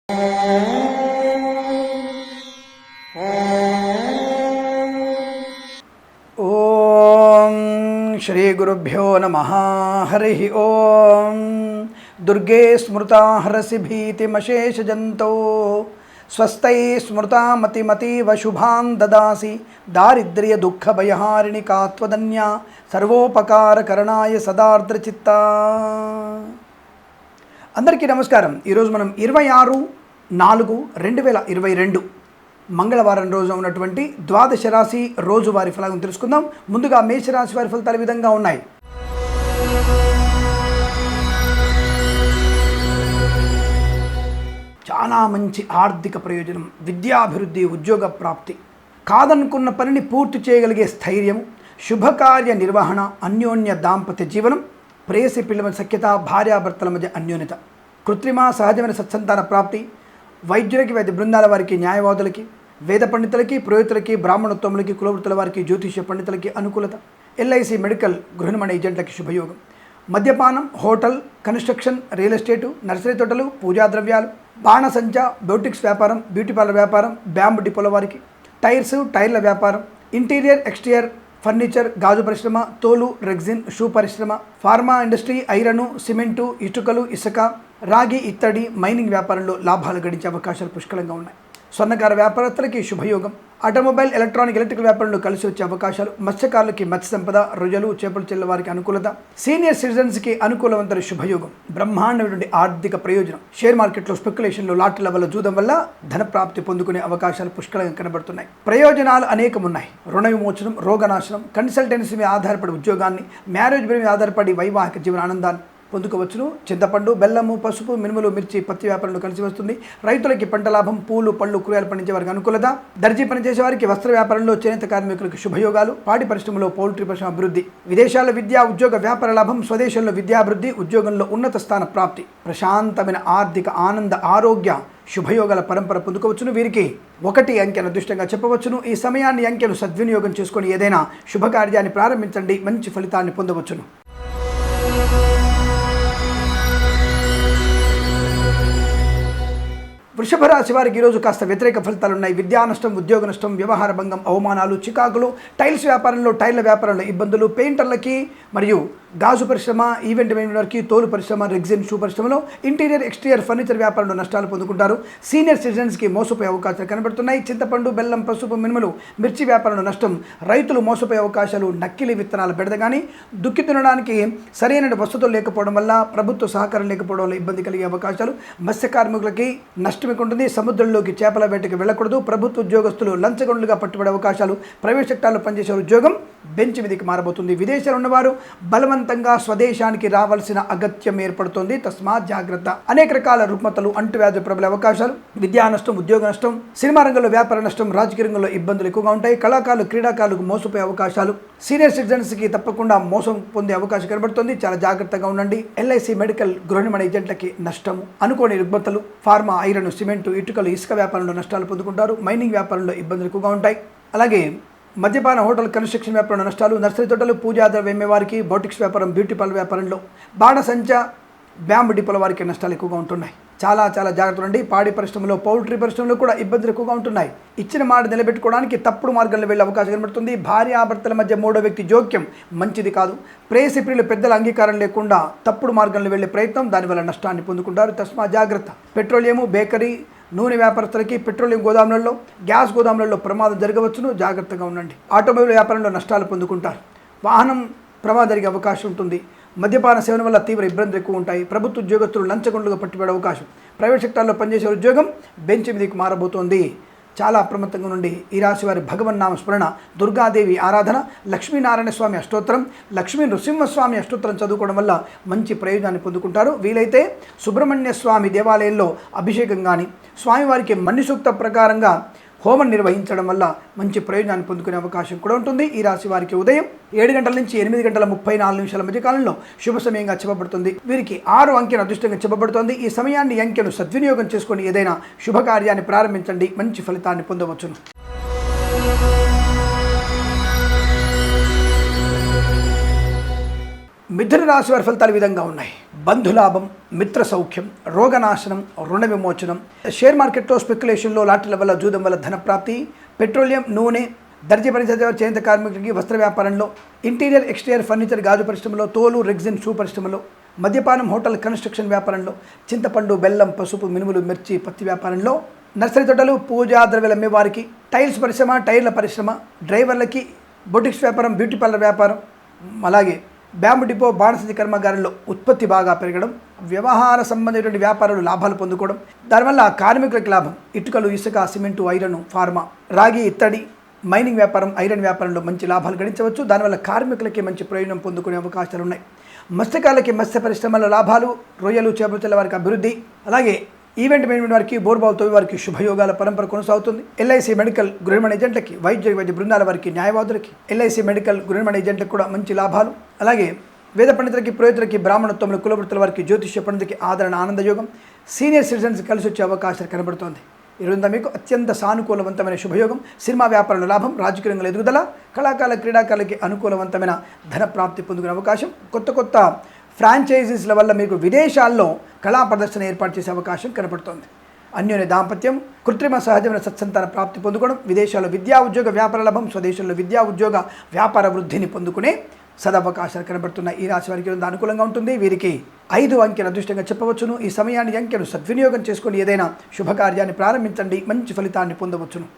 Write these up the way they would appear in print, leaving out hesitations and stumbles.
ఓం శ్రీ గురుభ్యో నమః. హరి ఓం. దుర్గే స్మృతా హరసి భీతిమశేషజంతో స్వస్థై స్మృతా మతిమతీవ శుభాన్ దదాసి దారిద్ర్య దుఃఖ భయహారిణి కాత్వదన్య సర్వోపకారకరణాయ సదార్ద్రచిత్త. అందరికీ నమస్కారం. ఈరోజు మనం 26/4/2022 మంగళవారం రోజు ఉన్నటువంటి ద్వాదశ రాశి రోజువారి ఫలాలను తెలుసుకుందాం. ముందుగా మేషరాశి వారి ఫలితాలు ఈ విధంగా ఉన్నాయి. చాలా మంచి ఆర్థిక ప్రయోజనం, విద్యాభివృద్ధి, ఉద్యోగ ప్రాప్తి, కాదనుకున్న పనిని పూర్తి చేయగలిగే స్థైర్యం, శుభకార్య నిర్వహణ, అన్యోన్య దాంపత్య జీవనం, ప్రేయసి పిల్లల సఖ్యత, భార్యాభర్తల మధ్య అన్యోన్యత, కృత్రిమ సహజమైన సత్సంతాన ప్రాప్తి, వైద్యులకి, వైద్య బృందాల వారికి, న్యాయవాదులకి, వేద పండితులకి, పురోహితులకి, బ్రాహ్మణోత్తములకి, కులవృత్తుల వారికి, జ్యోతిష్య పండితులకి అనుకూలత, ఎల్ఐసి, మెడికల్, గృహనిర్మాణ ఏజెంట్లకి శుభయోగం, మద్యపానం, hotel, construction, real estate, nursery తోటలు, పూజా ద్రవ్యాలు, బాణసంచ, బ్యూటిక్స్ వ్యాపారం, బ్యూటీ పార్లర్ వ్యాపారం, బ్యాంబు డిపోల వారికి, టైర్స్, టైర్ల వ్యాపారం, ఇంటీరియర్, ఎక్స్టీరియర్ ఫర్నిచర్, గాజు పరిశ్రమ, తోలు, రెగ్జిన్, షూ పరిశ్రమ, ఫార్మా ఇండస్ట్రీ, ఐరను, సిమెంటు, ఇటుకలు, ఇసుక, రాగి, ఇత్తడి, మైనింగ్ వ్యాపారంలో లాభాలు గడించే అవకాశాలు పుష్కలంగా ఉన్నాయి. స్వర్ణకార వ్యాపారస్తులకి శుభయోగం, ఆటోమొబైల్, ఎలక్ట్రికల్ వ్యాపారంలో కలిసి వచ్చే అవకాశాలు, మత్స్యకారులకి మత్స్య సంపద, రొయ్యలు, చేపలు చెల్ల వారికి అనుకూలత, సీనియర్ సిటిజన్స్కి అనుకూలవంతర శుభయోగం, బ్రహ్మాండమైనటువంటి ఆర్థిక ప్రయోజనం, షేర్ మార్కెట్లో స్పెక్యులేషన్లో, లాటరీల వల్ల జూదం వల్ల ధన ప్రాప్తి పొందుకునే అవకాశాలు పుష్కలంగా కనబడుతున్నాయి. ప్రయోజనాలు అనేకమున్నాయి. రుణ విమోచనం, రోగనాశనం, కన్సల్టెన్సీ మీద ఆధారపడి ఉద్యోగాన్ని, మ్యారేజ్ మీద ఆధారపడి వైవాహిక జీవన ఆనందాన్ని పొందుకోవచ్చును. చింతపండు, బెల్లము, పసుపు, మినుములు, మిర్చి, పత్తి వ్యాపారంలో కలిసి వస్తుంది. రైతులకి పంట లాభం, పూలు, పళ్ళు, కూరగాయలు పండించే వారికి అనుకూలత, దర్జీ పనిచేసే వారికి, వస్త్ర వ్యాపారంలో, చేనేత కార్మికులకు శుభయోగాలు, పాడి పరిశ్రమలో, పౌల్ట్రీ పరిశ్రమ అభివృద్ధి, విదేశాల్లో విద్యా ఉద్యోగ వ్యాపార లాభం, స్వదేశంలో విద్యాభివృద్ధి, ఉద్యోగంలో ఉన్నత స్థాన ప్రాప్తి, ప్రశాంతమైన ఆర్థిక ఆనంద ఆరోగ్య శుభయోగాల పరంపర పొందుకోవచ్చును. వీరికి 1 అంకెను అదృష్టంగా చెప్పవచ్చును. ఈ సమయాన్ని అంకెను సద్వినియోగం చేసుకొని ఏదైనా శుభకార్యాన్ని ప్రారంభించండి, మంచి ఫలితాన్ని పొందవచ్చును. వృషభ రాశి వారికి ఈరోజు కాస్త వ్యతిరేక ఫలితాలు ఉన్నాయి. విద్యా నష్టం, ఉద్యోగ నష్టం, వ్యవహార భంగం, అవమానాలు, చికాకులు, టైల్స్ వ్యాపారంలో, టైర్ల వ్యాపారంలో ఇబ్బందులు, పెయింటర్లకి మరియు గాజు పరిశ్రమ, ఈవెంట్ మేనేజర్కి, తోలు పరిశ్రమ, రెగ్జిన్, షూ పరిశ్రమలో, ఇంటీరియర్, ఎక్స్టీరియర్ ఫర్నిచర్ వ్యాపారంలో నష్టాలు పొందుకుంటారు. సీనియర్ సిటిజన్స్కి మోసపోయే అవకాశాలు కనబడుతున్నాయి. చింతపండు, బెల్లం, పసుపు, మినుములు, మిర్చి వ్యాపారంలో నష్టం, రైతులు మోసపోయే అవకాశాలు, నకిలీ విత్తనాల బెడద కానీ, దుక్కి తినడానికి సరైన వసతులు లేకపోవడం వల్ల, ప్రభుత్వ సహకారం లేకపోవడం వల్ల ఇబ్బంది కలిగే అవకాశాలు, మత్స్య కార్మికులకి నష్టం ఉంటుంది. సముద్రంలోకి చేపల వేటకి వెళ్ళకూడదు. ప్రభుత్వ ఉద్యోగస్తులు లంచగొండలుగా పట్టుబడే అవకాశాలు, ప్రైవేట్ సెక్టార్లో పనిచేసే ఉద్యోగం బెంచ్ మీదకి మారబోతుంది. విదేశాలు ఉన్నవారు బలవంతంగా స్వదేశానికి రావాల్సిన అగత్యం ఏర్పడుతుంది. తస్మాత్ జాగ్రత్త. అనేక రకాల రుగ్మతలు, అంటువ్యాధులు ప్రబలే అవకాశాలు, విద్యా నష్టం, ఉద్యోగ నష్టం, సినిమా రంగంలో వ్యాపార నష్టం, రాజకీయ రంగంలో ఇబ్బందులు ఎక్కువగా ఉంటాయి. కళాకారులు, క్రీడాకారులకు మోసపోయే అవకాశాలు, సీనియర్ సిటిజన్స్కి తప్పకుండా మోసం పొందే అవకాశం కనబడుతుంది. చాలా జాగ్రత్తగా ఉండండి. ఎల్ఐసి, మెడికల్, గృహనిర్మాణ ఏజెంట్లకి నష్టము, అనుకోని రుగ్మతలు, ఫార్మా, ఐరన్, సిమెంటు, ఇటుకలు, ఇసుక వ్యాపారంలో నష్టాలు పొందుకుంటారు. మైనింగ్ వ్యాపారంలో ఇబ్బందులు ఎక్కువగా ఉంటాయి. అలాగే మద్యపాన, హోటల్, కన్స్ట్రక్షన్ వ్యాపారంలో నష్టాలు, నర్సరీ తోటలు, పూజా ద్రవ్యం వారికి, బౌటిక్స్ వ్యాపారం, బ్యూటీ పార్లర్ వ్యాపారంలో, బాణసంచ, బ్యాంబు డిపోల వారికి నష్టాలు ఎక్కువగా ఉంటున్నాయి. చాలా జాగ్రత్తలు అండి. పాడి పరిశ్రమలో, పౌల్ట్రీ పరిశ్రమలో కూడా ఇబ్బందులు ఎక్కువగా ఉంటున్నాయి. ఇచ్చిన మాట నిలబెట్టుకోవడానికి తప్పుడు మార్గంలో వెళ్ళే అవకాశం కనబడుతుంది. భార్యాభర్తల మధ్య మూడో వ్యక్తి జోక్యం మంచిది కాదు. ప్రేయసి ప్రియులు పెద్దల అంగీకారం లేకుండా తప్పుడు మార్గంలో వెళ్ళే ప్రయత్నం, దానివల్ల నష్టాన్ని పొందుకుంటారు. తస్మా జాగ్రత్త. పెట్రోలియము, బేకరీ, నూనె వ్యాపారస్తులకి, పెట్రోలియం గోదాములలో, గ్యాస్ గోదాములలో ప్రమాదం జరగవచ్చును. జాగ్రత్తగా ఉండండి. ఆటోమొబైల్ వ్యాపారంలో నష్టాలు పొందుకుంటారు. వాహనం ప్రమాదం జరిగే అవకాశం ఉంటుంది. మద్యపాన సేవన వల్ల తీవ్ర ఇబ్బందులు ఎక్కువ ఉంటాయి. ప్రభుత్వ ఉద్యోగస్తులు లంచగొండలుగా పట్టుబడే అవకాశం, ప్రైవేట్ సెక్టార్లో పనిచేసే ఉద్యోగం బెంచ్ మీదకి మారబోతోంది. చాలా అప్రమత్తంగా నుండి ఈ రాశి వారి భగవన్నామ స్మరణ, దుర్గాదేవి ఆరాధన, లక్ష్మీనారాయణ స్వామి అష్టోత్తరం, లక్ష్మీ నృసింహస్వామి అష్టోత్తరం చదువుకోవడం వల్ల మంచి ప్రయోజనాన్ని పొందుకుంటారు. వీలైతే సుబ్రహ్మణ్య స్వామి దేవాలయంలో అభిషేకం కానీ, స్వామివారికి మన్ని సూక్త ప్రకారంగా హోమం నిర్వహించడం వల్ల మంచి ప్రయోజనాన్ని పొందుకునే అవకాశం కూడా ఉంటుంది. ఈ రాశి వారికి ఉదయం 7 గంటల నుంచి 8:34 మధ్య కాలంలో శుభ సమయంగా చెప్పబడుతుంది. వీరికి 6 అంకెను అదృష్టంగా చెప్పబడుతోంది. ఈ సమయాన్ని, అంకెను సద్వినియోగం చేసుకొని ఏదైనా శుభకార్యాన్ని ప్రారంభించండి, మంచి ఫలితాన్ని పొందవచ్చును. మిథున రాశి వారి ఫలితాలు ఈ విధంగా ఉన్నాయి. బంధులాభం, మిత్ర సౌఖ్యం, రోగనాశనం, రుణ విమోచనం, షేర్ మార్కెట్లో స్పెక్యులేషన్లో లాటరీల వల్ల జూదం వల్ల ధనప్రాప్తి, పెట్రోలియం, నూనె, దర్జీ పరిచయ చేనేత కార్మికులకి వస్త్ర వ్యాపారంలో, ఇంటీరియర్ ఎక్స్టీరియర్ ఫర్నిచర్ గాజు పరిశ్రమలో, తోలు రెగ్జిన్ షూ పరిశ్రమలో, మద్యపానం హోటల్ కన్స్ట్రక్షన్ వ్యాపారంలో, చింతపండు బెల్లం పసుపు మినుములు మిర్చి పత్తి వ్యాపారంలో, నర్సరీ తోటలు పూజా ద్రవ్యాలు అమ్మేవారికి, టైల్స్ పరిశ్రమ టైర్ల పరిశ్రమ, డ్రైవర్లకి, బొటిక్స్ వ్యాపారం బ్యూటీ పార్లర్ వ్యాపారం, అలాగే బ్యాంబు డిపో బాణసంచి కర్మాగారంలో ఉత్పత్తి బాగా పెరగడం, వ్యవహార సంబంధించిన వ్యాపారాలు లాభాలు పొందుకోవడం, దానివల్ల కార్మికులకు లాభం, ఇటుకలు ఇసుక సిమెంటు ఐరన్ ఫార్మా రాగి ఇత్తడి మైనింగ్ వ్యాపారం ఐరన్ వ్యాపారంలో మంచి లాభాలు గడించవచ్చు. దానివల్ల కార్మికులకి మంచి ప్రయోజనం పొందుకునే అవకాశాలు ఉన్నాయి. మత్స్యకారులకి మత్స్య పరిశ్రమల లాభాలు, రొయ్యలు చేపల వారికి అభివృద్ధి, అలాగే ఈవెంట్ మేనేజ్మెంట్ వారికి బోర్బాల్ తోవి వారికి శుభయోగాల పరంపర కొనసాగుతుంది. ఎల్ఐసి మెడికల్ గృహనిర్మాణ ఏజెంట్లకి, వైద్య బృందాల వారికి, న్యాయవాదులకి, ఎల్ఐసి మెడికల్ గృహనిర్మాణ ఏజెంట్లకు కూడా మంచి లాభాలు, అలాగే వేద పండితులకి పురోహితులకి బ్రాహ్మణత్వములు కులవృత్తుల వారికి జ్యోతిష్య పండితులకి ఆదరణ ఆనందయోగం, సీనియర్ సిటిజన్స్ కలిసి వచ్చే అవకాశాలు కనబడుతోంది. ఈరోజు మీకు అత్యంత సానుకూలవంతమైన శుభయోగం, సినిమా వ్యాపారంలో లాభం, రాజకీయ రంగంలో ఎదుగుదల, కళాకారుల క్రీడాకారులకి అనుకూలవంతమైన ధన ప్రాప్తి పొందుకునే అవకాశం, కొత్త ఫ్రాంచైజీస్ల వల్ల మీకు విదేశాల్లో కళా ప్రదర్శన ఏర్పాటు చేసే అవకాశం కనపడుతోంది. అన్యోన్య దాంపత్యం, కృత్రిమ సహజమైన సత్సంతాన ప్రాప్తి పొందుకోవడం, విదేశాల్లో విద్యా ఉద్యోగ వ్యాపార లాభం, స్వదేశంలో విద్యా ఉద్యోగ వ్యాపార వృద్ధిని పొందుకునే సదవకాశాలు కనబడుతున్న ఈ రాశి వారికి అనుకూలంగా ఉంటుంది. వీరికి 5 అంకెల అదృష్టంగా చెప్పవచ్చును. ఈ సమయాన్ని అంకెను సద్వినియోగం చేసుకొని ఏదైనా శుభకార్యాన్ని ప్రారంభించండి, మంచి ఫలితాన్ని పొందవచ్చును.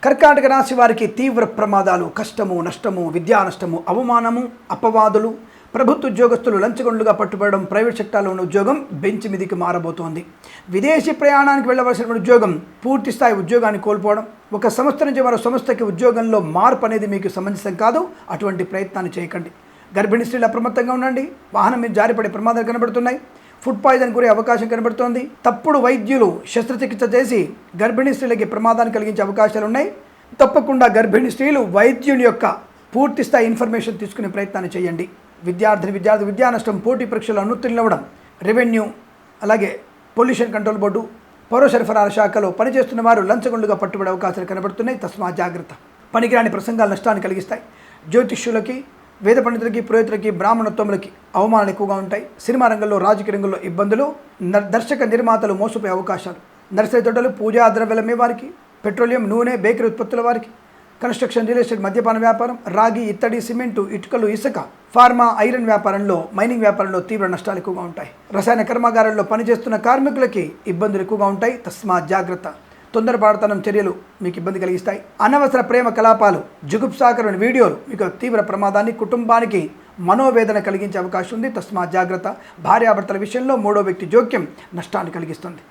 కర్కాటక రాశి వారికి తీవ్ర ప్రమాదాలు, కష్టము, నష్టము, విద్యా నష్టము, అవమానము, అపవాదులు, ప్రభుత్వ ఉద్యోగస్తులు లంచగొండ్లుగా పట్టుబడడం, ప్రైవేట్ సెక్టార్లో ఉన్న ఉద్యోగం బెంచ్ మీదికి మారబోతోంది. విదేశీ ప్రయాణానికి వెళ్ళవలసిన ఉద్యోగం పూర్తి స్థాయి ఉద్యోగాన్ని కోల్పోవడం, ఒక సంస్థ నుంచి మరో సంస్థకి ఉద్యోగంలో మార్పు అనేది మీకు సమంజసం కాదు. అటువంటి ప్రయత్నాన్ని చేయకండి. గర్భిణీ స్త్రీలు అప్రమత్తంగా ఉండండి. వాహనం మీద జారిపడే ప్రమాదాలు కనబడుతున్నాయి. ఫుడ్ పాయిజన్ గురే అవకాశం కనబడుతోంది. తప్పుడు వైద్యులు శస్త్రచికిత్స చేసి గర్భిణీ స్త్రీలకి ప్రమాదాన్ని కలిగించే అవకాశాలు ఉన్నాయి. తప్పకుండా గర్భిణీ స్త్రీలు వైద్యుని యొక్క పూర్తి స్థాయి ఇన్ఫర్మేషన్ తీసుకునే ప్రయత్నాన్ని చేయండి. విద్యార్థి విద్యా నష్టం, పోటీ పరీక్షలు అనుత్తీర్ణవ్వడం, రెవెన్యూ, అలాగే పొల్యూషన్ కంట్రోల్ బోర్డు, పౌర సరఫరాల శాఖలో పనిచేస్తున్న వారు లంచగొండ్లుగా పట్టుబడే అవకాశాలు కనబడుతున్నాయి. తస్మా జాగ్రత్త. పనికిరాని ప్రసంగాలు నష్టాన్ని కలిగిస్తాయి. జ్యోతిష్యులకి, వేద పండితులకి, పురోహితులకి, బ్రాహ్మణత్వములకి అవమానాలు ఎక్కువగా ఉంటాయి. సినిమా రంగంలో, రాజకీయ రంగంలో ఇబ్బందులు, దర్శక నిర్మాతలు మోసపోయే అవకాశాలు, నర్సరీ తోటలు, పూజా ద్రవ్యాలమ్మే వారికి, పెట్రోలియం, నూనె, బేకరీ ఉత్పత్తుల వారికి, కన్స్ట్రక్షన్, రియల్ ఎస్టేట్, మద్యపాన వ్యాపారం, రాగి ఇత్తడి సిమెంటు ఇటుకలు ఇసుక ఫార్మా ఐరన్ వ్యాపారంలో, మైనింగ్ వ్యాపారంలో తీవ్ర నష్టాలు ఎక్కువగా ఉంటాయి. రసాయన కర్మాగారాల్లో పనిచేస్తున్న కార్మికులకి ఇబ్బందులు ఎక్కువగా ఉంటాయి. తస్మా జాగ్రత్త. తొందరపాటుతనం చర్యలు మీకు ఇబ్బంది కలిగిస్తాయి. అనవసర ప్రేమ కలాపాలు, జుగుప్సాకరమైన వీడియోలు మీకు తీవ్ర ప్రమాదాన్ని, కుటుంబానికి మనోవేదన కలిగించే అవకాశం ఉంది. తస్మా జాగ్రత్త. భార్యాభర్తల విషయంలో మూడో వ్యక్తి జోక్యం నష్టాన్ని కలిగిస్తుంది.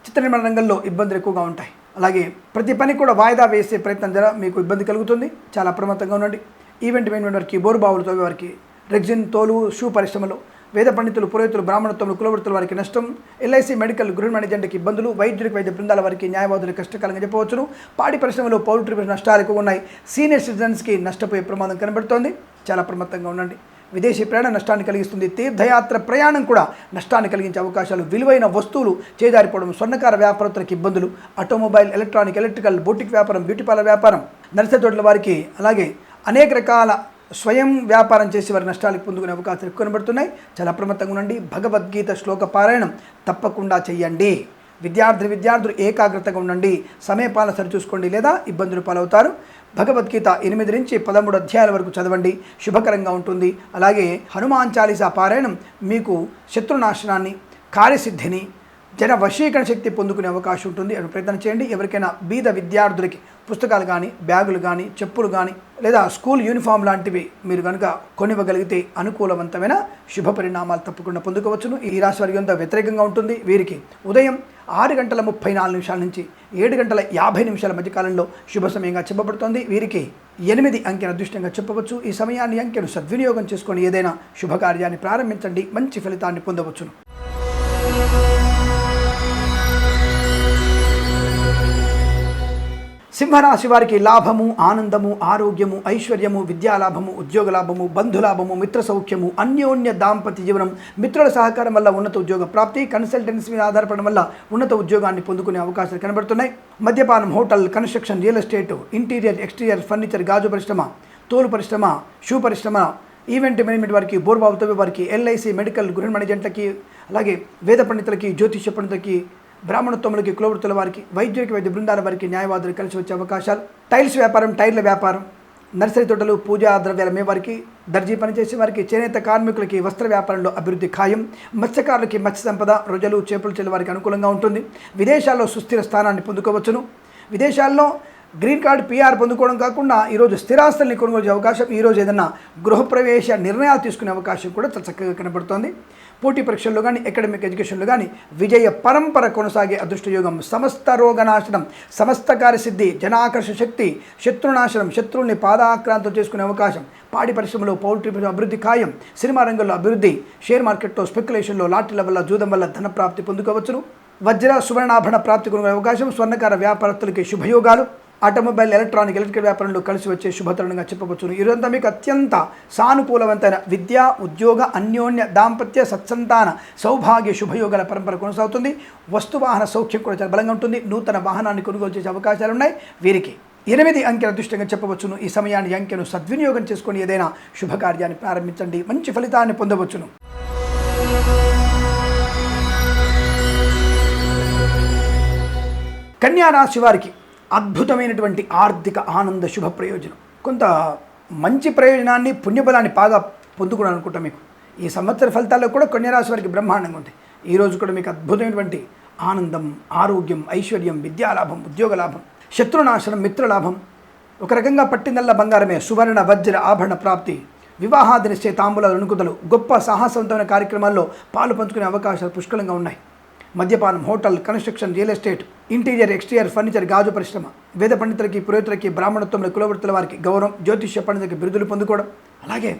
చిత్ర నిర్మాణ రంగంలో ఇబ్బందులు ఎక్కువగా ఉంటాయి. అలాగే ప్రతి పని కూడా వాయిదా వేసే ప్రయత్నం ద్వారా మీకు ఇబ్బంది కలుగుతుంది. చాలా అప్రమత్తంగా ఉండండి. ఈవెంట్ మేనేజ్మెంట్ వారికి, బోరుబావులు తోవే వారికి, రెగ్జిన్ తోలు షూ పరిశ్రమలో, వేద పండితులు, పురోహితులు, బ్రాహ్మణత్వములు, కులవృత్తుల వారికి నష్టం, ఎల్ఐసి మెడికల్ గృహనిర్మాణ ఏజెంట్కి ఇబ్బందులు, వైద్యులకు, వైద్య బృందాల వారికి, న్యాయవాదులకు కష్టకాలంగా చెప్పవచ్చును. పాడి పరిశ్రమలో పౌల్ట్రీ నష్టాలు ఎక్కువ ఉన్నాయి. సీనియర్ సిటిజన్స్కి నష్టపోయే ప్రమాదం కనబడుతోంది. చాలా అప్రమత్తంగా ఉండండి. విదేశీ ప్రయాణం నష్టాన్ని కలిగిస్తుంది. తీర్థయాత్ర ప్రయాణం కూడా నష్టాన్ని కలిగించే అవకాశాలు, విలువైన వస్తువులు చేజారిపోవడం, స్వర్ణకార వ్యాపారస్తులకు ఇబ్బందులు, ఆటోమొబైల్, ఎలక్ట్రానిక్, ఎలక్ట్రికల్, బొటిక్ వ్యాపారం, బ్యూటీ పార్లర్ వ్యాపారం, నర్సరీ తోటల వారికి, అలాగే అనేక రకాల స్వయం వ్యాపారం చేసే వారి నష్టాలకు పొందుకునే అవకాశాలు ఎక్కువ కనబడుతున్నాయి. చాలా అప్రమత్తంగా ఉండండి. భగవద్గీత శ్లోక పారాయణం తప్పకుండా చేయండి. విద్యార్థులు ఏకాగ్రతగా ఉండండి. సమయపాలన సరిచూసుకోండి, లేదా ఇబ్బందులు పాలవుతారు. భగవద్గీత 8 నుంచి 13 అధ్యాయాల వరకు చదవండి, శుభకరంగా ఉంటుంది. అలాగే హనుమాన్ చాలీసా పారాయణం మీకు శత్రునాశనాన్ని, కార్యసిద్ధిని, జన వశీకరణ శక్తి పొందుకునే అవకాశం ఉంటుంది. అది ప్రయత్నం చేయండి. ఎవరికైనా బీద విద్యార్థులకి పుస్తకాలు కానీ, బ్యాగులు కానీ, చెప్పులు కానీ, లేదా స్కూల్ యూనిఫామ్ లాంటివి మీరు కనుక కొనివ్వగలిగితే అనుకూలవంతమైన శుభ పరిణామాలు తప్పకుండా పొందుకోవచ్చును. ఈ రాశి వారికి అంతా వ్యతిరేకంగా ఉంటుంది. వీరికి ఉదయం 6:34 నుంచి 7:50 మధ్య కాలంలో శుభ సమయంగా చెప్పబడుతోంది. వీరికి 8 అంకెల అదృష్టంగా చెప్పవచ్చు. ఈ సమయాన్ని అంకెను సద్వినియోగం చేసుకొని ఏదైనా శుభకార్యాన్ని ప్రారంభించండి, మంచి ఫలితాన్ని పొందవచ్చును. సింహరాశి వారికి లాభము, ఆనందము, ఆరోగ్యము, ఐశ్వర్యము, విద్యాలాభము, ఉద్యోగ లాభము, బంధులాభము, మిత్ర సౌఖ్యము, అన్యోన్య దాంపత్య జీవనం, మిత్రుల సహకారం వల్ల ఉన్నత ఉద్యోగ ప్రాప్తి, కన్సల్టెన్సీ మీద ఆధారపడడం వల్ల ఉన్నత ఉద్యోగాన్ని పొందుకునే అవకాశాలు కనబడుతున్నాయి. మద్యపానం, hotel, construction, real estate, interior exterior furniture, గాజు పరిశ్రమ, తోలు పరిశ్రమ, షూ పరిశ్రమ, ఈవెంట్ మేనేజ్మెంట్ వారికి, బోర్బాబుతో వారికి, ఎల్ఐసి, మెడికల్, గృహ మేనేజెంట్లకి, అలాగే వేద పండితులకి, జ్యోతిష్య పండితులకి, బ్రాహ్మణోత్తములకి, కులవృత్తుల వారికి, వైద్యులకి, వైద్య బృందాల వారికి, న్యాయవాదులు కలిసి వచ్చే అవకాశాలు. టైల్స్ వ్యాపారం, టైర్ల వ్యాపారం, నర్సరీ తోటలు, పూజా ద్రవ్యాల మే వారికి, దర్జీ పనిచేసే వారికి, చేనేత కార్మికులకి వస్త్ర వ్యాపారంలో అభివృద్ధి ఖాయం. మత్స్యకారులకి మత్స్య సంపద, రొయ్యలు, చేపలు చెల్లి వారికి అనుకూలంగా ఉంటుంది. విదేశాల్లో సుస్థిర స్థానాన్ని పొందుకోవచ్చును. విదేశాల్లో గ్రీన్ కార్డు, పిఆర్ పొందుకోవడం కాకుండా ఈరోజు స్థిరాస్తుల్ని కొనుగోలు చేసే అవకాశం, ఈరోజు ఏదైనా గృహప్రవేశ నిర్ణయాలు తీసుకునే అవకాశం కూడా చాలా చక్కగా కనబడుతోంది. పోటీ పరీక్షల్లో కానీ, అకాడమిక్ ఎడ్యుకేషన్లో కానీ విజయ పరంపర కొనసాగే అదృష్టయోగం. సమస్త రోగనాశనం, సమస్త కార్యసిద్ధి, జనాకర్ష శక్తి, శత్రునాశనం, శత్రువుల్ని పాదాక్రాంతం చేసుకునే అవకాశం. పాడి పరిశ్రమలో, పౌల్ట్రీ పరిశ్రమ అభివృద్ధి ఖాయం. సినిమా రంగంలో అభివృద్ధి. షేర్ మార్కెట్లో స్పెక్యులేషన్లో, లాటరీల వల్ల, జూదం వల్ల ధన ప్రాప్తి పొందుకోవచ్చును. వజ్ర సువర్ణాభరణ ప్రాప్తి కొనుగోలు అవకాశం. స్వర్ణకార వ్యాపారస్తులకి శుభయోగాలు. ఆటోమొబైల్, ఎలక్ట్రికల్ వ్యాపారంలో కలిసి వచ్చే శుభతరుణంగా చెప్పవచ్చును. ఈరోజంతా మీకు అత్యంత సానుకూలవంతమైన విద్యా, ఉద్యోగ, అన్యోన్య, దాంపత్య, సత్సంతాన, సౌభాగ్య, శుభయోగాల పరంపర కొనసాగుతుంది. వస్తువాహన సౌఖ్యం కూడా చాలా బలంగా ఉంటుంది. నూతన వాహనాన్ని కొనుగోలు చేసే అవకాశాలు ఉన్నాయి. వీరికి 8 అంకెల అదృష్టంగా చెప్పవచ్చును. ఈ సమయాన్ని, అంకెను సద్వినియోగం చేసుకొని ఏదైనా శుభకార్యాన్ని ప్రారంభించండి, మంచి ఫలితాన్ని పొందవచ్చును. కన్యా రాశి వారికి అద్భుతమైనటువంటి ఆర్థిక ఆనంద శుభ ప్రయోజనం. కొంత మంచి ప్రయోజనాన్ని, పుణ్యబలాన్ని బాగా పొందుకోవడం అనుకుంటా. మీకు ఈ సంవత్సర ఫలితాల్లో కూడా కన్యారాశి వారికి బ్రహ్మాండంగా ఉంటాయి. ఈరోజు కూడా మీకు అద్భుతమైనటువంటి ఆనందం, ఆరోగ్యం, ఐశ్వర్యం, విద్యాలాభం, ఉద్యోగ లాభం, శత్రునాశనం, మిత్రలాభం, ఒక రకంగా పట్టిందల్లా బంగారమే. సువర్ణ వజ్ర ఆభరణ ప్రాప్తి, వివాహాది నిశ్చయ, తాంబూలాల అనుకుతలు, గొప్ప సాహసవంతమైన కార్యక్రమాల్లో పాలు పంచుకునే అవకాశాలు పుష్కలంగా ఉన్నాయి. మద్యపానం, hotel, construction, real estate, interior, exterior furniture, గాజు పరిశ్రమ, వేద పండితులకి, పురోహితులకి, బ్రాహ్మణోత్తముల, కులవృత్తుల వారికి గౌరవం, జ్యోతిష్య పండితులకి బిరుదులు పొందుకోవడం. అలాగే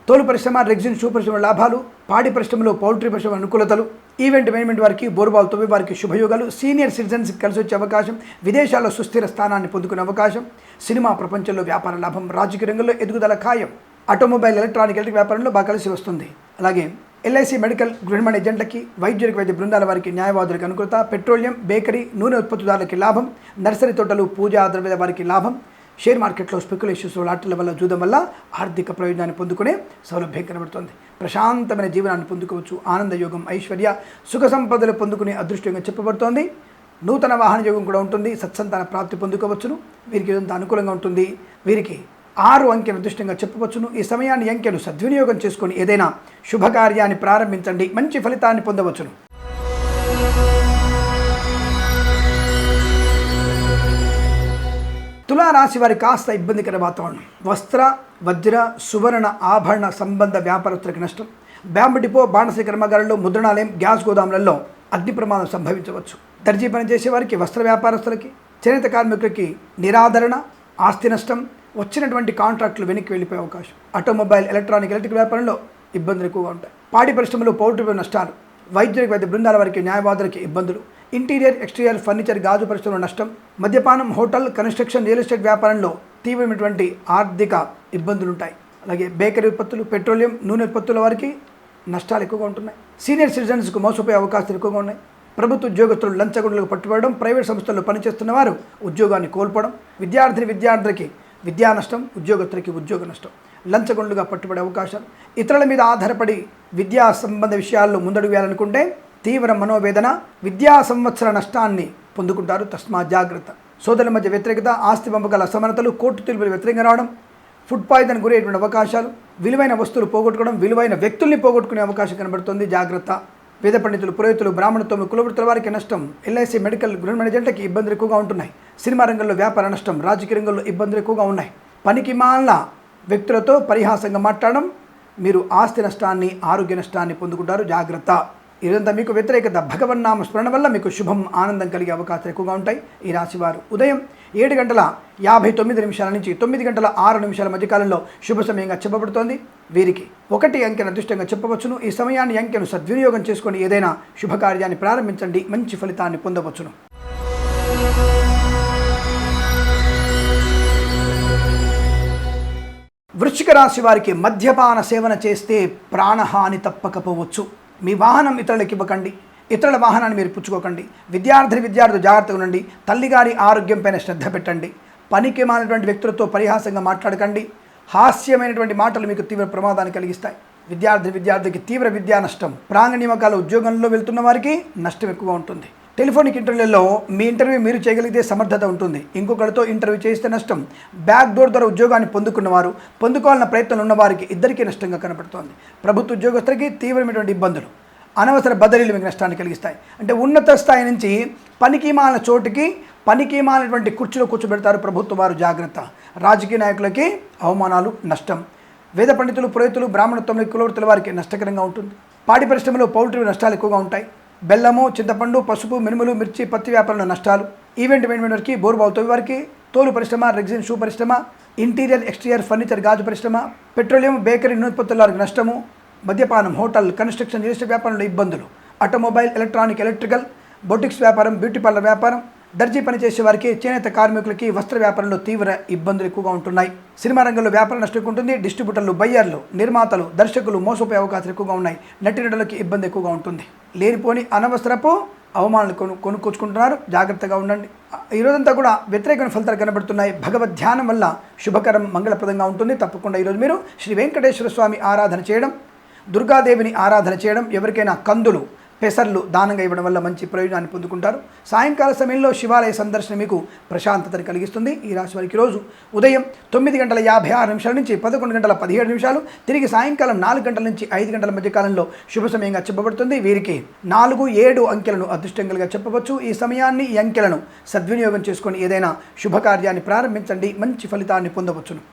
తోలు పరిశ్రమ, రెగ్జిన్, షూ పరిశ్రమ లాభాలు, పాడి పరిశ్రమలో, పౌల్ట్రీ పరిశ్రమ అనుకూలతలు, ఈవెంట్ మేనేజ్మెంట్ వారికి, బోర్బాల్ తొవ్వి వారికి శుభయోగాలు. సీనియర్ సిటిజన్స్కి కలిసి వచ్చే అవకాశం. విదేశాల్లో సుస్థిర స్థానాన్ని పొందుకునే అవకాశం. సినిమా ప్రపంచంలో వ్యాపార లాభం. రాజకీయ రంగంలో ఎదుగుదల ఖాయం. ఆటోమొబైల్, ఎలక్ట్రిక్ వ్యాపారంలో బాగా కలిసి వస్తుంది. అలాగే ఎల్ఐసి, మెడికల్, గృహ ఏజెంట్లకి, వైద్యులకి, వైద్య బృందాల వారికి, న్యాయవాదులకు అనుకూలత. పెట్రోలియం, బేకరీ, నూనె ఉత్పత్తిదారులకి లాభం. నర్సరీ తోటలు, పూజా ద్రవ్యాల వారికి లాభం. షేర్ మార్కెట్లో స్పెక్యులేషన్స్, లాటరీల వల్ల, జూదం వల్ల ఆర్థిక ప్రయోజనాన్ని పొందుకునే సౌలభ్యం కనబడుతుంది. ప్రశాంతమైన జీవనాన్ని పొందుకోవచ్చు. ఆనందయోగం, ఐశ్వర్య, సుఖ సంపదలు పొందుకునే అదృష్టంగా చెప్పబడుతోంది. నూతన వాహన యోగం కూడా ఉంటుంది. సత్సంతాన ప్రాప్తి పొందుకోవచ్చును. వీరికి ఇదంతా అనుకూలంగా ఉంటుంది. వీరికి 6 అంకెను అదృష్టంగా చెప్పవచ్చును. ఈ సమయాన్ని, అంకెను సద్వినియోగం చేసుకొని ఏదైనా శుభకార్యాన్ని ప్రారంభించండి, మంచి ఫలితాన్ని పొందవచ్చును. తులారాశి వారి కాస్త ఇబ్బందికర వాతావరణం. వస్త్ర, వజ్ర, సువర్ణ ఆభరణ సంబంధ వ్యాపారస్తులకు నష్టం. బ్యాంబు డిపో, బాణసీ కర్మాగారంలో, ముద్రణాలయం, గ్యాస్ గోదాములలో అగ్ని ప్రమాదం సంభవించవచ్చు. దర్జీ పనిచేసే వారికి, వస్త్ర వ్యాపారస్తులకి, చేనేత కార్మికులకి నిరాదరణ, ఆస్తి నష్టం, వచ్చినటువంటి కాంట్రాక్టులు వెనక్కి వెళ్ళిపోయే అవకాశం. ఆటోమొబైల్, ఎలక్ట్రికల్ వ్యాపారంలో ఇబ్బందులు ఎక్కువగా ఉంటాయి. పాడి పరిశ్రమలో, పౌల్ట్రీ నష్టాలు. వైద్యులకి, వైద్య బృందాల వారికి, న్యాయవాదులకి ఇబ్బందులు. ఇంటీరియర్, ఎక్స్టీరియర్ ఫర్నిచర్, గాజు పరిశ్రమలో నష్టం. మద్యపానం, హోటల్, కన్స్ట్రక్షన్, రియల్ ఎస్టేట్ వ్యాపారంలో తీవ్రమైనటువంటి ఆర్థిక ఇబ్బందులు ఉంటాయి. అలాగే బేకరీ ఉత్పత్తులు, పెట్రోలియం, నూనె ఉత్పత్తుల వారికి నష్టాలు ఎక్కువగా ఉంటున్నాయి. సీనియర్ సిటిజన్స్కు మోసపోయే అవకాశాలు ఎక్కువగా ఉన్నాయి. ప్రభుత్వ ఉద్యోగస్తులు లంచగొండలకు పట్టుబడడం, ప్రైవేట్ సంస్థల్లో పనిచేస్తున్న వారు ఉద్యోగాన్ని కోల్పోవడం, విద్యార్థులకి విద్యా నష్టం, ఉద్యోగస్తులకి ఉద్యోగ నష్టం, లంచగొండలుగా పట్టుబడే అవకాశాలు. ఇతరుల మీద ఆధారపడి విద్యా సంబంధ విషయాల్లో ముందడుగు వేయాలనుకుంటే తీవ్ర మనోవేదన, విద్యా సంవత్సర నష్టాన్ని పొందుకుంటారు. తస్మా జాగ్రత్త. సోదరుల మధ్య వ్యతిరేకత, ఆస్తి పంపకాల అసమానతలు, కోర్టు తీర్పులు వ్యతిరేకంగా రావడం, ఫుడ్ పాయిజన్ గురయ్యేటువంటి అవకాశాలు, విలువైన వస్తువులు పోగొట్టుకోవడం, విలువైన వ్యక్తుల్ని పోగొట్టుకునే అవకాశం కనబడుతుంది. జాగ్రత్త. వేద పండితులు, పురోహితులు, బ్రాహ్మణత్వం, కులవృత్తుల వారికి నష్టం. ఎల్ఐసి, మెడికల్, గృహ ఏజెంట్లకి ఇబ్బందులు ఎక్కువగా ఉంటున్నాయి. సినిమా రంగంలో వ్యాపార నష్టం. రాజకీయ రంగంలో ఇబ్బందులు ఎక్కువగా ఉన్నాయి. పనికి మాలిన వ్యక్తులతో పరిహాసంగా మాట్లాడడం, మీరు ఆస్తి నష్టాన్ని, ఆరోగ్య నష్టాన్ని పొందుకుంటారు. జాగ్రత్త. ఇదంతా మీకు వ్యతిరేకత. భగవన్నామ స్మరణ వల్ల మీకు శుభం, ఆనందం కలిగే అవకాశాలు ఎక్కువగా ఉంటాయి. ఈ రాశివారు ఉదయం 7:59 నుంచి 9:06 మధ్యకాలంలో శుభ సమయంగా చెప్పబడుతోంది. వీరికి 1 అంకెను అదృష్టంగా చెప్పవచ్చును. ఈ సమయాన్ని, అంకెను సద్వినియోగం చేసుకొని ఏదైనా శుభకార్యాన్ని ప్రారంభించండి, మంచి ఫలితాన్ని పొందవచ్చును. వృశ్చిక రాశి వారికి మద్యపాన సేవన చేస్తే ప్రాణహాని తప్పకపోవచ్చు. మీ వాహనం ఇతరులకు ఇవ్వకండి. ఇతరుల వాహనాన్ని మీరు పుచ్చుకోకండి. విద్యార్థులు జాగ్రత్తగా ఉండండి. తల్లిగారి ఆరోగ్యం పైన శ్రద్ధ పెట్టండి. పనికి మాలినటువంటి వ్యక్తులతో పరిహాసంగా మాట్లాడకండి. హాస్యమైనటువంటి మాటలు మీకు తీవ్ర ప్రమాదాన్ని కలిగిస్తాయి. విద్యార్థికి తీవ్ర విద్యా నష్టం. ప్రాంగ నియామకాల ఉద్యోగంలో వెళ్తున్న వారికి నష్టం ఎక్కువగా ఉంటుంది. టెలిఫోనిక్ ఇంటర్వ్యూలలో మీ ఇంటర్వ్యూ మీరు చేయగలిగితే సమర్థత ఉంటుంది. ఇంకొకరితో ఇంటర్వ్యూ చేస్తే నష్టం. బ్యాక్ డోర్ ద్వారా ఉద్యోగాన్ని పొందుకున్నవారు, పొందుకోవాలన్న ప్రయత్నం ఉన్నవారికి ఇద్దరికీ నష్టంగా కనబడుతోంది. ప్రభుత్వ ఉద్యోగస్తులకి తీవ్రమైనటువంటి ఇబ్బందులు, అనవసర బదిలీలు మీకు నష్టాన్ని కలిగిస్తాయి. అంటే ఉన్నత స్థాయి నుంచి పనికిమాలిన చోటుకి పనికిమాలినటువంటి కుర్చీలో కూర్చోబెడతారు ప్రభుత్వ వారు, జాగ్రత్త. రాజకీయ నాయకులకి అవమానాలు, నష్టం. వేద పండితులు, పురోహితులు, బ్రాహ్మణత్వంలో కులవృత్తుల వారికి నష్టకరంగా ఉంటుంది. పాడి పరిశ్రమలో పౌల్ట్రీ నష్టాలు ఎక్కువగా ఉంటాయి. బెల్లము, చింతపండు, పసుపు, మినుములు, మిర్చి, పత్తి వ్యాపారంలో నష్టాలు. ఈవెంట్ మేనేజ్మెంట్ వారికి, బోరుబావు తవ్వి వారికి, తోలు పరిశ్రమ, రెగ్జిన్ షూ పరిశ్రమ, ఇంటీరియర్ ఎక్స్టీరియర్ ఫర్నిచర్ గాజు పరిశ్రమ, పెట్రోలియం, బేకరీ, నూనెపత్తుల వారికి నష్టము. మద్యపానం, హోటల్, కన్స్ట్రక్షన్, రియల్ ఎస్టేట్ వ్యాపారంలో ఇబ్బందులు. ఆటోమొబైల్, ఎలక్ట్రికల్, బొటిక్స్ వ్యాపారం, బ్యూటీ పార్లర్ వ్యాపారం, దర్జీ పనిచేసే వారికి, చేనేత కార్మికులకి వస్త్ర వ్యాపారంలో తీవ్ర ఇబ్బందులు ఎక్కువగా ఉంటున్నాయి. సినిమా రంగంలో వ్యాపారం నష్టం ఉంటుంది. డిస్ట్రిబ్యూటర్లు, బయ్యర్లు, నిర్మాతలు, దర్శకులు మోసపోయే అవకాశాలు ఎక్కువగా ఉన్నాయి. నటినటులకి ఇబ్బంది ఎక్కువగా ఉంటుంది. లేనిపోని అనవసరపు అవమానాలు కొనుక్కొచ్చుకుంటున్నారు, జాగ్రత్తగా ఉండండి. ఈరోజంతా కూడా వ్యతిరేకమైన ఫలితాలు కనబడుతున్నాయి. భగవద్ ధ్యానం వల్ల శుభకరం, మంగళప్రదంగా ఉంటుంది. తప్పకుండా ఈరోజు మీరు శ్రీ వెంకటేశ్వర స్వామి ఆరాధన చేయడం, దుర్గాదేవిని ఆరాధన చేయడం, ఎవరికైనా కందులు, పెసర్లు దానంగా ఇవ్వడం వల్ల మంచి ప్రయోజనాన్ని పొందుకుంటారు. సాయంకాల సమయంలో శివాలయ సందర్శన మీకు ప్రశాంతతను కలిగిస్తుంది. ఈ రాశి వారికి రోజు ఉదయం 9:56 నుంచి 11:17, తిరిగి సాయంకాలం 4 గంటల నుంచి 5 గంటల మధ్య కాలంలో శుభ సమయంగా చెప్పబడుతుంది. వీరికి 4, 7 అంకెలను అదృష్టంగా చెప్పవచ్చు. ఈ సమయాన్ని, ఈ అంకెలను సద్వినియోగం చేసుకొని ఏదైనా శుభకార్యాన్ని ప్రారంభించండి, మంచి ఫలితాన్ని పొందవచ్చును.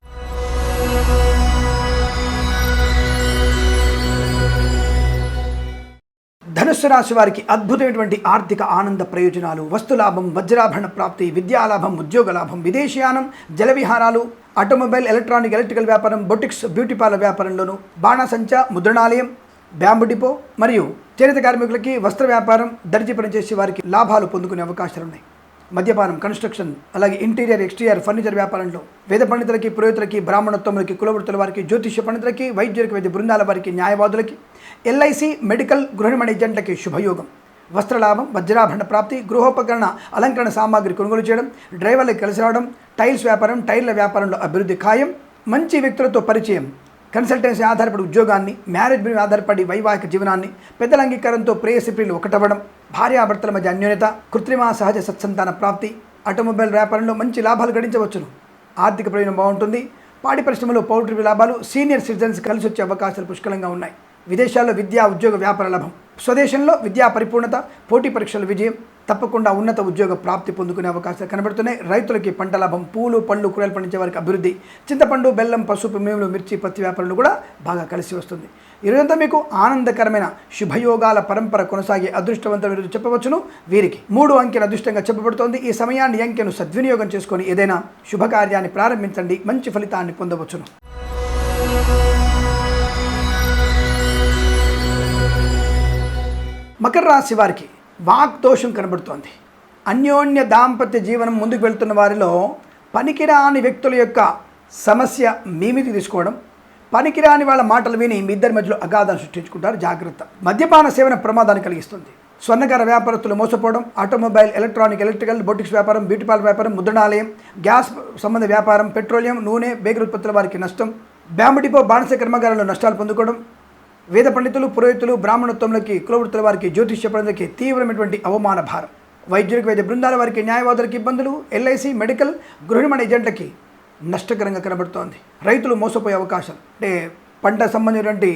ధనుస్సు రాశి వారికి అద్భుతమైనటువంటి ఆర్థిక ఆనంద ప్రయోజనాలు, వస్తులాభం, వజ్రాభరణ ప్రాప్తి, విద్యాలాభం, ఉద్యోగ లాభం, విదేశీయానం, జల విహారాలు, ఆటోమొబైల్, ఎలక్ట్రికల్ వ్యాపారం, బొటిక్స్, బ్యూటీ పార్లర్ వ్యాపారంలోను, బాణాసంచ, ముద్రణాలయం, బ్యాంబు డిపో మరియు చేనేత కార్మికులకి వస్త్ర వ్యాపారం, దర్జీ పనిచేసే వారికి లాభాలు పొందుకునే అవకాశాలు ఉన్నాయి. మద్యపానం, కన్స్ట్రక్షన్, అలాగే ఇంటీరియర్ ఎక్స్టీరియర్ ఫర్నిచర్ వ్యాపారంలో వేద పండితులకి, పురోహితులకి, బ్రాహ్మణత్వములకి, కులవృత్తుల వారికి, జ్యోతిష్య పండితులకి, వైద్య బృందాల వారికి, న్యాయవాదులకి, ఎల్ఐసి, మెడికల్, గృహిణి ఏజెంట్లకి శుభయోగం. వస్త్రలాభం, వజ్రాభరణ ప్రాప్తి, గృహోపకరణ, అలంకరణ సామాగ్రి కొనుగోలు చేయడం, డ్రైవర్లకు కలిసి రావడం, టైల్స్ వ్యాపారం, టైర్ల వ్యాపారంలో అభివృద్ధి ఖాయం. మంచి వ్యక్తులతో పరిచయం, కన్సల్టెన్సీ ఆధారపడి ఉద్యోగాన్ని, మ్యారేజ్ మీద ఆధారపడి వైవాహిక జీవనాన్ని, పెద్దల అంగీకారంతో ప్రేయసి ప్రియులు ఒకటవ్వడం, భార్యాభర్తల మధ్య అన్యోన్యత, కృత్రిమ సహజ సత్సంతాన ప్రాప్తి, ఆటోమొబైల్ వ్యాపారంలో మంచి లాభాలు గడించవచ్చును. ఆర్థిక ప్రయోజనం బాగుంటుంది. పాడి పరిశ్రమలో పౌల్ట్రీ లాభాలు, సీనియర్ సిటిజన్స్ కలిసి వచ్చే అవకాశాలు పుష్కలంగా ఉన్నాయి. విదేశాల్లో విద్యా, ఉద్యోగ, వ్యాపార లాభం. స్వదేశంలో విద్యా పరిపూర్ణత, పోటీ పరీక్షల విజయం, తప్పకుండా ఉన్నత ఉద్యోగ ప్రాప్తి పొందుకునే అవకాశాలు కనబడుతున్నాయి. రైతులకి పంట లాభం, పూలు, పళ్ళు, కూరలు పండించే వారికి అభివృద్ధి, చింతపండు, బెల్లం, పసుపు, మినుములు, మిర్చి, పత్తి వ్యాపారంలో కూడా బాగా కలిసి వస్తుంది. ఈరోజంతా మీకు ఆనందకరమైన శుభయోగాల పరంపర కొనసాగే అదృష్టవంతమైన రోజు చెప్పవచ్చును. వీరికి 3 అంకెల అదృష్టంగా చెప్పబడుతోంది. ఈ సమయాన్ని, అంకెను సద్వినియోగం చేసుకొని ఏదైనా శుభకార్యాన్ని ప్రారంభించండి, మంచి ఫలితాన్ని పొందవచ్చును. మకర రాశి వారికి వాగ్దోషం కనబడుతోంది. అన్యోన్య దాంపత్య జీవనం ముందుకు వెళ్తున్న వారిలో పనికిరాని వ్యక్తుల యొక్క సమస్య మీ మీదకి తీసుకోవడం, పనికిరాని వాళ్ళ మాటలు విని మీ ఇద్దరి మధ్యలో అగాధాన్ని సృష్టించుకుంటారు, జాగ్రత్త. మద్యపాన సేవన ప్రమాదాన్ని కలిగిస్తుంది. స్వర్ణకార వ్యాపారస్తులు మోసపోవడం, ఆటోమొబైల్, ఎలక్ట్రికల్, బొటిక్స్ వ్యాపారం, బ్యూటీ పార్లర్ వ్యాపారం, ముద్రణాలయం, గ్యాస్ సంబంధ వ్యాపారం, పెట్రోలియం, నూనె, బేకరీ ఉత్పత్తుల వారికి నష్టం, బ్యాంబు డిపో, బాణస కర్మాగారంలో నష్టాలు పొందుకోవడం, వేద పండితులు, పురోహితులు, బ్రాహ్మణత్వంలోకి, కులవృత్తుల వారికి, జ్యోతిష్య పండితులకి తీవ్రమైనటువంటి అవమాన భారం, వైద్య బృందాల వారికి, న్యాయవాదులకి ఇబ్బందులు, ఎల్ఐసి, మెడికల్, గృహిణి ఏజెంట్లకి నష్టకరంగా కనబడుతోంది. రైతులు మోసపోయే అవకాశం, అంటే పంట సంబంధించినటువంటి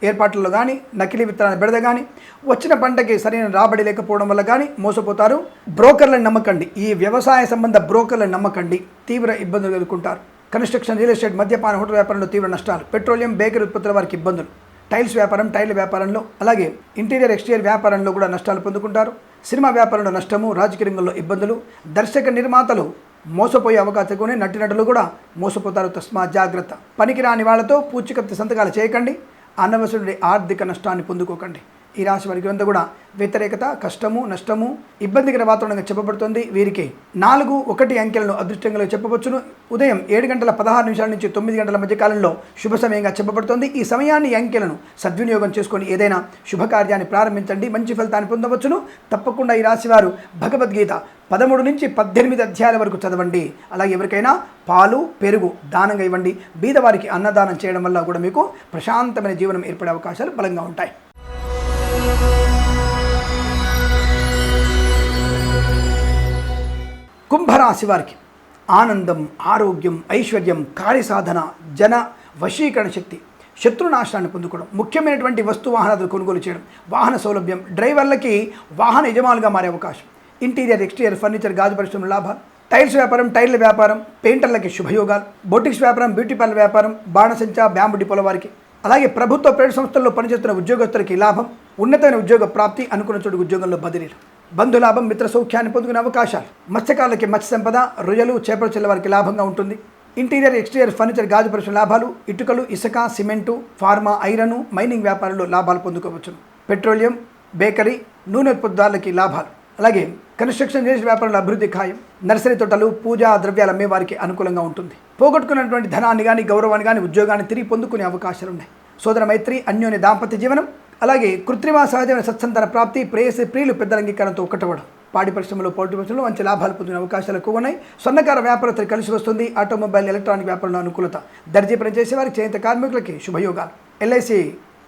ఏర్పాట్లలో కానీ, నకిలీ విత్తనాల బెడద కానీ, వచ్చిన పంటకి సరైన రాబడి లేకపోవడం వల్ల కానీ మోసపోతారు. బ్రోకర్లను నమ్మకండి, ఈ వ్యవసాయ సంబంధ బ్రోకర్లను నమ్మకండి, తీవ్ర ఇబ్బందులు ఎదుర్కొంటారు. కన్స్ట్రక్షన్, రియల్ ఎస్టేట్, మద్యపాన, హోటల్ వ్యాపారంలో తీవ్ర నష్టాలు, పెట్రోలియం, బేకరీ ఉత్పత్తుల వారికి ఇబ్బందులు, టైల్స్ వ్యాపారం, టైర్ల వ్యాపారంలో, అలాగే ఇంటీరియర్ ఎక్స్టీరియర్ వ్యాపారంలో కూడా నష్టాలు పొందుకుంటారు. సినిమా వ్యాపారంలో నష్టము, రాజకీయ రంగంలో ఇబ్బందులు, దర్శక నిర్మాతలు మోసపోయే అవకాశం కొని నటినటులు కూడా మోసపోతారు, తస్మా జాగ్రత్త. పనికిరాని వాళ్లతో పూచికత్తి సంతకాలు చేయకండి, అనవసరమైన ఆర్థిక నష్టాన్ని పొందుకోకండి. ఈ రాశి వారికి అంతా కూడా వ్యతిరేకత, కష్టము, నష్టము, ఇబ్బందికర వాతావరణంగా చెప్పబడుతుంది. వీరికి 4, 1 అంకెలను అదృష్టంగా చెప్పవచ్చును. ఉదయం 7:16 నుంచి 9 మధ్య కాలంలో శుభ సమయంగా చెప్పబడుతుంది. ఈ సమయాన్ని, అంకెలను సద్వినియోగం చేసుకొని ఏదైనా శుభకార్యాన్ని ప్రారంభించండి, మంచి ఫలితాన్ని పొందవచ్చును. తప్పకుండా ఈ రాశి వారు భగవద్గీత 13 నుంచి 18 అధ్యాయాల వరకు చదవండి. అలాగే ఎవరికైనా పాలు, పెరుగు దానంగా ఇవ్వండి. బీదవారికి అన్నదానం చేయడం వల్ల కూడా మీకు ప్రశాంతమైన జీవనం ఏర్పడే అవకాశాలు బలంగా ఉంటాయి. కుంభరాశి వారికి ఆనందం, ఆరోగ్యం, ఐశ్వర్యం, కార్యసాధన, జన వశీకరణ శక్తి, శత్రునాశనాన్ని పొందుకోవడం, ముఖ్యమైనటువంటి వస్తు వాహనాలు కొనుగోలు చేయడం, వాహన సౌలభ్యం, డ్రైవర్లకి వాహన యజమానులుగా మారే అవకాశం, ఇంటీరియర్, ఎక్స్టీరియర్ ఫర్నిచర్, గాజు పరిశ్రమ లాభాలు, టైల్స్ వ్యాపారం, టైర్ల వ్యాపారం, పెయింటర్లకి శుభయోగాలు, బొటిక్స్ వ్యాపారం, బ్యూటీ పార్లర్ వ్యాపారం, బాణసంచా, బ్యాంబు డిపోల వారికి, అలాగే ప్రభుత్వ ప్రైవేట్ సంస్థల్లో పనిచేస్తున్న ఉద్యోగస్తులకి లాభం, ఉన్నతమైన ఉద్యోగ ప్రాప్తి, అనుకున్న చోటు ఉద్యోగంలో బదిలీలు, బంధులాభం, మిత్ర సౌఖ్యాన్ని పొందుకునే అవకాశాలు, మత్స్యకారులకి మత్స్య సంపద, రొయ్యలు, చేపల చెల్ల వారికి లాభంగా ఉంటుంది. ఇంటీరియర్, ఎక్స్టీరియర్ ఫర్నిచర్, గాజు పరిశ్రమ లాభాలు, ఇటుకలు, ఇసుక, సిమెంటు, ఫార్మా, ఐరన్, మైనింగ్ వ్యాపారంలో లాభాలు పొందుకోవచ్చు. పెట్రోలియం, బేకరీ, నూనె ఉత్పత్తుదారులకి లాభాలు, అలాగే కన్స్ట్రక్షన్ రియల్ వ్యాపారంలో అభివృద్ధి ఖాయం. నర్సరీ తోటలు, పూజా ద్రవ్యాలు అమ్మే వారికి అనుకూలంగా ఉంటుంది. పోగొట్టుకున్నటువంటి ధనాన్ని కానీ, గౌరవాన్ని కానీ, ఉద్యోగాన్ని తిరిగి పొందుకునే అవకాశాలు ఉన్నాయి. సోదర మైత్రి, అన్యోన్య దాంపత్య జీవనం, అలాగే కృత్రిమ సహజమైన సత్సంతాన ప్రాప్తి, ప్రేయసి ప్రియులు పెద్దల అంగీకారంతో ఒకటవడం, పాడి పరిశ్రమలో, పౌల్ట్రీ పరిశ్రమలో మంచి లాభాలు పొందిన అవకాశాలు ఎక్కువగా ఉన్నాయి. స్వర్ణకార వ్యాపారస్తులు కలిసి వస్తుంది. ఆటోమొబైల్, ఎలక్ట్రానిక్ వ్యాపారంలో అనుకూలత, దర్జీ పనిచేసే వారికి, చేనేత కార్మికులకి శుభయోగాలు, ఎల్ఐసి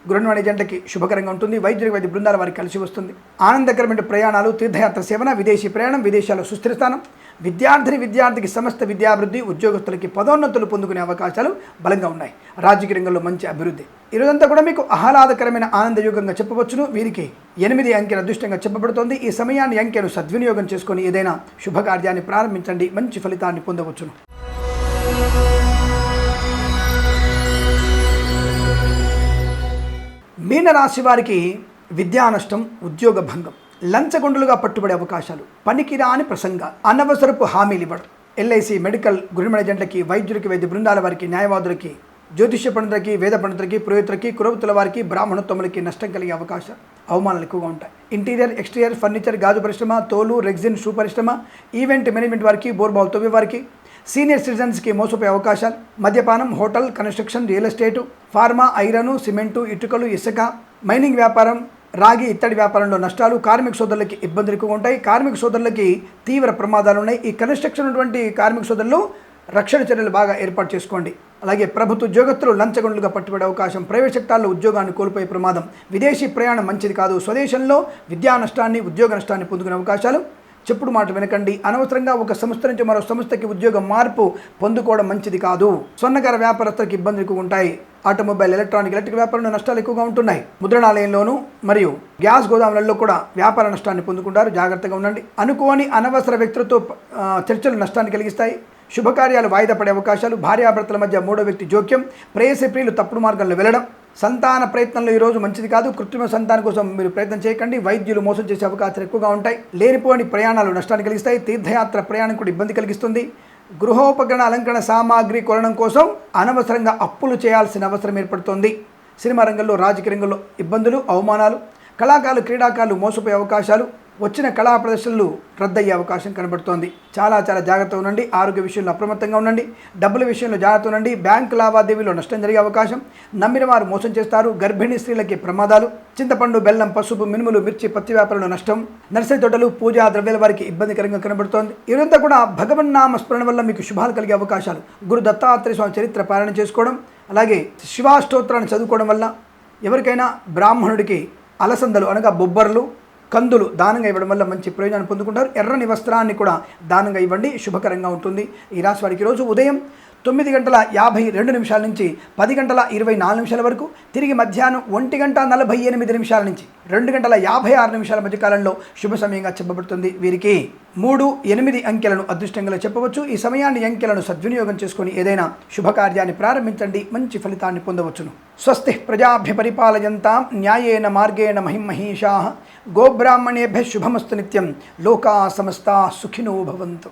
గృహ జంటకి శుభకరంగా ఉంటుంది. వైద్య బృందాల వారికి కలిసి వస్తుంది. ఆనందకరమైన ప్రయాణాలు, తీర్థయాత్ర సేవన, విదేశీ ప్రయాణం, విదేశాల్లో సుస్థిర స్థానం, విద్యార్థికి సమస్త విద్యాభివృద్ధి, ఉద్యోగస్తులకి పదోన్నతులు పొందుకునే అవకాశాలు బలంగా ఉన్నాయి. రాజకీయ రంగంలో మంచి అభివృద్ధి. ఈరోజంతా కూడా మీకు ఆహ్లాదకరమైన ఆనందయుగంగా చెప్పవచ్చును. వీరికి 8 అంకెల అదృష్టంగా చెప్పబడుతోంది. ఈ సమయాన్ని, అంకెను సద్వినియోగం చేసుకొని ఏదైనా శుభకార్యాన్ని ప్రారంభించండి, మంచి ఫలితాన్ని పొందవచ్చును. మీనరాశి వారికి విద్యా నష్టం, ఉద్యోగ భంగం, లంచగొండులుగా పట్టుబడే అవకాశాలు, పనికిరాని ప్రసంగాలు, అనవసరపు హామీలు ఇవ్వడం, ఎల్ఐసి, మెడికల్, గృహ జంటకి, వైద్యులకి, వైద్య బృందాల వారికి, న్యాయవాదులకి, జ్యోతిష్య పండితులకి, వేద పండితులకి, పురోహితులకి, కురోహితుల వారికి, బ్రాహ్మణోత్తములకి నష్టం కలిగే అవకాశం, అవమానాలు ఎక్కువగా ఉంటాయి. ఇంటీరియర్, ఎక్స్టీరియర్ ఫర్నిచర్, గాజు పరిశ్రమ, తోలు, రెగ్జిన్, షూ పరిశ్రమ, ఈవెంట్ మేనేజ్మెంట్ వారికి, బోర్బాల్ తవ్వే వారికి, సీనియర్ సిటిజన్స్కి మోసపోయే అవకాశాలు, మద్యపానం, hotel, construction, real estate, pharma, iron, cement, ఇటుకలు, ఇసుక, మైనింగ్ వ్యాపారం, రాగి ఇత్తడి వ్యాపారంలో నష్టాలు, కార్మిక సోదరులకి ఇబ్బందులు ఎక్కువగా ఉంటాయి. కార్మిక సోదరులకి తీవ్ర ప్రమాదాలు ఉన్నాయి. ఈ కన్స్ట్రక్షన్ ఉన్నటువంటి కార్మిక సోదరులు రక్షణ చర్యలు బాగా ఏర్పాటు చేసుకోండి. అలాగే ప్రభుత్వ ఉద్యోగస్తులు లంచగొండులుగా పట్టుబడే అవకాశం, ప్రైవేట్ సెక్టార్లో ఉద్యోగాన్ని కోల్పోయే ప్రమాదం, విదేశీ ప్రయాణం మంచిది కాదు, స్వదేశంలో విద్యా నష్టాన్ని, ఉద్యోగ నష్టాన్ని పొందుకునే అవకాశాలు. చెప్పుడు మాట వినకండి. అనవసరంగా ఒక సంస్థ నుంచి మరో సంస్థకి ఉద్యోగ మార్పు పొందుకోవడం మంచిది కాదు. స్వర్ణకార వ్యాపారస్తులకు ఇబ్బందులు ఎక్కువ ఉంటాయి. ఆటోమొబైల్, ఎలక్ట్రిక్ వ్యాపారంలో నష్టాలు ఎక్కువగా ఉంటున్నాయి. ముద్రణాలయంలోనూ మరియు గ్యాస్ గోదాములలో కూడా వ్యాపార నష్టాన్ని పొందుకుంటారు. జాగ్రత్తగా ఉండండి. అనుకోని అనవసర వ్యక్తులతో చర్చలు నష్టాన్ని కలిగిస్తాయి. శుభకార్యాలు వాయిదా పడే అవకాశాలు, భార్యాభర్తల మధ్య మూడో వ్యక్తి జోక్యం, ప్రేయసి ప్రియులు తప్పుడు మార్గంలో వెళ్ళడం, సంతాన ప్రయత్నంలో ఈరోజు మంచిది కాదు. కృత్రిమ సంతానం కోసం మీరు ప్రయత్నం చేయకండి. వైద్యులు మోసం చేసే అవకాశాలు ఎక్కువగా ఉంటాయి. లేనిపోని ప్రయాణాలు నష్టాన్ని కలిగిస్తాయి. తీర్థయాత్ర ప్రయాణం కూడా ఇబ్బంది కలిగిస్తుంది. గృహోపకరణ, అలంకరణ సామాగ్రి కొనడం కోసం అనవసరంగా అప్పులు చేయాల్సిన అవసరం ఏర్పడుతుంది. సినిమా రంగంలో, రాజకీయ రంగంలో ఇబ్బందులు, అవమానాలు, కళాకారులు, క్రీడాకారులు మోసపోయే అవకాశాలు, వచ్చిన కళా ప్రదర్శనలు రద్దయ్యే అవకాశం కనబడుతోంది. చాలా జాగ్రత్తగా ఉండండి. ఆరోగ్య విషయంలో అప్రమత్తంగా ఉండండి. డబ్బుల విషయంలో జాగ్రత్త ఉండండి. బ్యాంకు లావాదేవీలో నష్టం జరిగే అవకాశం, నమ్మిన వారు మోసం చేస్తారు. గర్భిణీ స్త్రీలకి ప్రమాదాలు, చింతపండు, బెల్లం, పసుపు, మినుములు, మిర్చి, పత్తి వ్యాపారంలో నష్టం, నర్సరీ తోటలు, పూజా ద్రవ్యాల వారికి ఇబ్బందికరంగా కనబడుతోంది. ఇదంతా కూడా భగవన్నామ స్మరణ వల్ల మీకు శుభాలు కలిగే అవకాశాలు. గురు దత్తాత్రేయ స్వామి చరిత్ర పారాయణ చేసుకోవడం, అలాగే శివాష్టోత్రాన్ని చదువుకోవడం వల్ల, ఎవరికైనా బ్రాహ్మణుడికి అలసందలు అనగా బొబ్బర్లు, కందులు దానంగా ఇవ్వడం వల్ల మంచి ప్రయోజనాన్ని పొందుకుంటారు. ఎర్రని వస్త్రాన్ని కూడా దానంగా ఇవ్వండి, శుభకరంగా ఉంటుంది. ఈ రాశి వారికి రోజు ఉదయం 9:52 నుంచి 10:24 వరకు, తిరిగి మధ్యాహ్నం 1:48 నుంచి 2:56 మధ్య కాలంలో శుభ సమయంగా చెప్పబడుతుంది. వీరికి 3, 8 అంకెలను అదృష్టంగా చెప్పవచ్చు. ఈ సమయాన్ని, అంకెలను సద్వినియోగం చేసుకొని ఏదైనా శుభకార్యాన్ని ప్రారంభించండి, మంచి ఫలితాన్ని పొందవచ్చును. స్వస్తి ప్రజాభ్య పరిపాలయంతాం న్యాయేన మార్గేణ మహిమహీషాః గోబ్రాహ్మణేభ్యః శుభమస్తు నిత్యం. లోకా సమస్తా సుఖినో భవంతు.